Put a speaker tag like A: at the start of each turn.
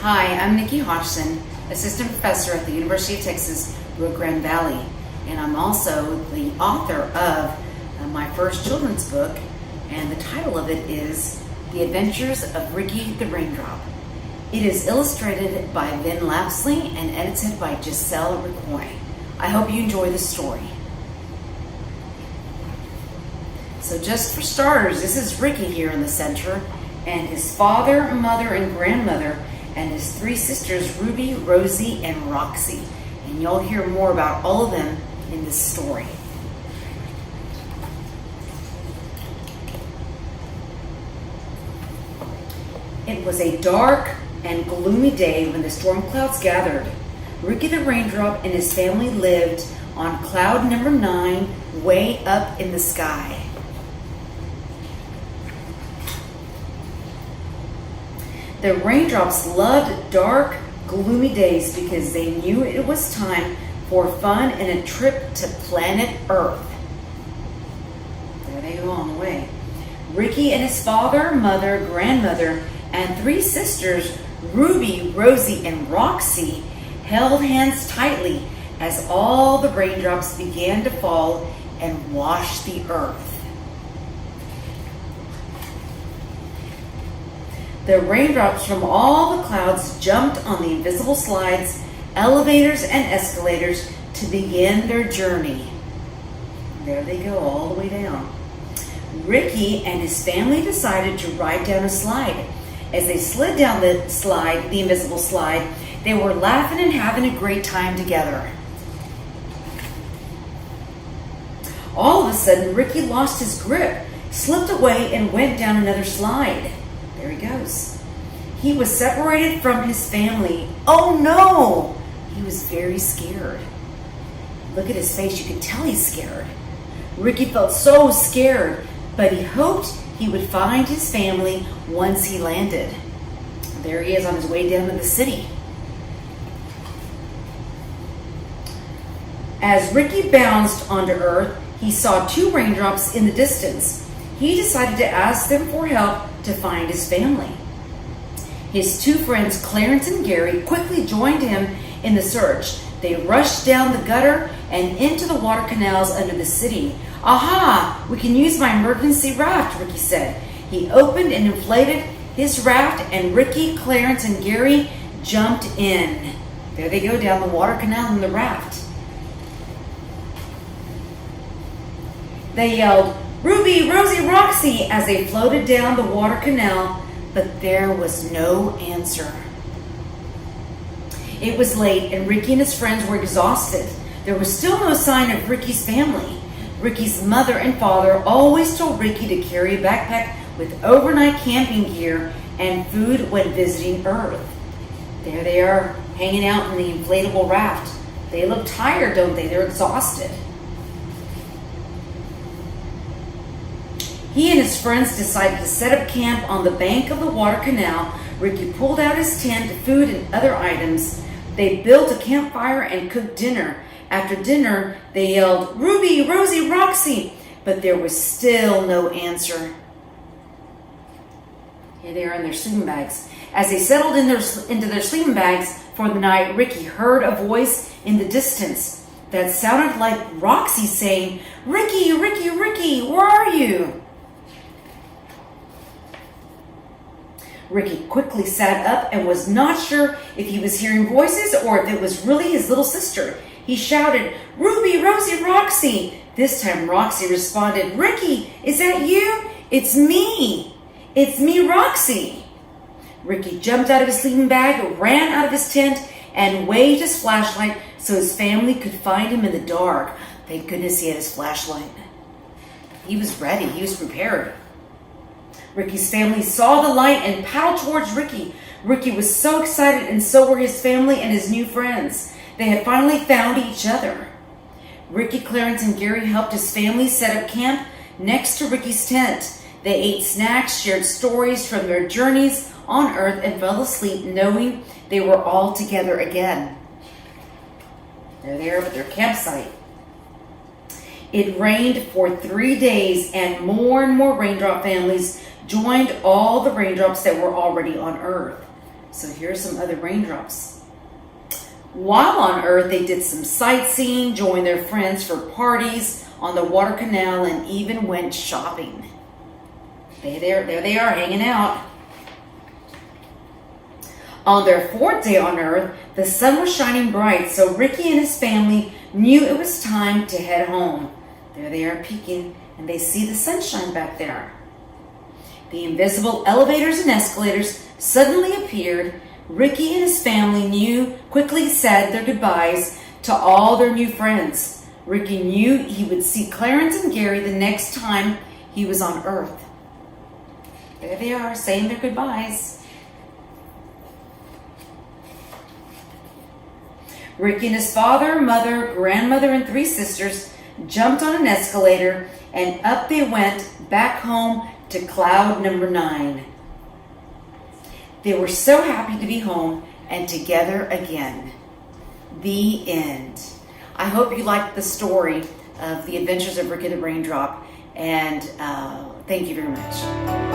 A: Hi, I'm Nikkie Hodgson, Assistant Professor at the University of Texas, Rio Grande Valley, and I'm also the author of my first children's book, and the title of it is The Adventures of Ricky the Raindrop. It is illustrated by Vin Lapsley and edited by Giselle Ricoy. I hope you enjoy the story. So just for starters, this is Ricky here in the center, and his father, mother, and grandmother, and his three sisters, Ruby, Rosie, and Roxy. And you'll hear more about all of them in this story. It was a dark and gloomy day when the storm clouds gathered. Ricky the Raindrop and his family lived on cloud number 9, way up in the sky. The Raindrops loved dark, gloomy days because they knew it was time for fun and a trip to planet Earth. There they go on the way. Ricky and his father, mother, grandmother, and three sisters, Ruby, Rosie, and Roxy, held hands tightly as all the raindrops began to fall and wash the earth. The raindrops from all the clouds jumped on the invisible slides, elevators, and escalators to begin their journey. There they go, all the way down. Ricky and his family decided to ride down a slide. As they slid down the slide, the invisible slide, they were laughing and having a great time together. All of a sudden, Ricky lost his grip, slipped away, and went down another slide. There he goes. He was separated from his family. Oh no! He was very scared. Look at his face, you can tell he's scared. Ricky felt so scared, but he hoped he would find his family once he landed. There he is on his way down to the city. As Ricky bounced onto Earth, he saw two raindrops in the distance. He decided to ask them for help to find his family. His two friends, Clarence and Gary, quickly joined him in the search. They rushed down the gutter and into the water canals under the city. Aha! We can use my emergency raft, Ricky said. He opened and inflated his raft, and Ricky, Clarence, and Gary jumped in. There they go down the water canal in the raft. They yelled, "Ruby, Rosie, Roxy," as they floated down the water canal, but there was no answer. It was late, and Ricky and his friends were exhausted. There was still no sign of Ricky's family. Ricky's mother and father always told Ricky to carry a backpack with overnight camping gear and food when visiting Earth. There they are, hanging out in the inflatable raft. They look tired, don't they? They're exhausted. He and his friends decided to set up camp on the bank of the water canal. Ricky pulled out his tent, food, and other items. They built a campfire and cooked dinner. After dinner, they yelled, "Ruby, Rosie, Roxy," but there was still no answer. Here they are in their sleeping bags. As they settled into their sleeping bags for the night, Ricky heard a voice in the distance that sounded like Roxy saying, "Ricky, Ricky, Ricky, where are you?" Ricky quickly sat up and was not sure if he was hearing voices or if it was really his little sister. He shouted, "Ruby, Rosie, Roxy." This time Roxy responded, "Ricky, is that you? It's me. It's me, Roxy." Ricky jumped out of his sleeping bag, ran out of his tent, and waved his flashlight so his family could find him in the dark. Thank goodness he had his flashlight. He was ready. He was prepared. Ricky's family saw the light and paddled towards Ricky. Ricky was so excited, and so were his family and his new friends. They had finally found each other. Ricky, Clarence, and Gary helped his family set up camp next to Ricky's tent. They ate snacks, shared stories from their journeys on Earth, and fell asleep knowing they were all together again. They're there at their campsite. It rained for 3 days, and more raindrop families joined all the raindrops that were already on Earth. So here's some other raindrops. While on Earth, they did some sightseeing, joined their friends for parties on the water canal, and even went shopping. There they are, hanging out. On their 4th day on Earth, the sun was shining bright, so Ricky and his family knew it was time to head home. There they are peeking, and they see the sunshine back there. The invisible elevators and escalators suddenly appeared. Ricky and his family quickly said their goodbyes to all their new friends. Ricky knew he would see Clarence and Gary the next time he was on Earth. There they are, saying their goodbyes. Ricky and his father, mother, grandmother, and 3 sisters jumped on an escalator, and up they went back home to cloud number 9. They were so happy to be home and together again. The end. I hope you liked the story of the adventures of Ricky the Raindrop, and thank you very much.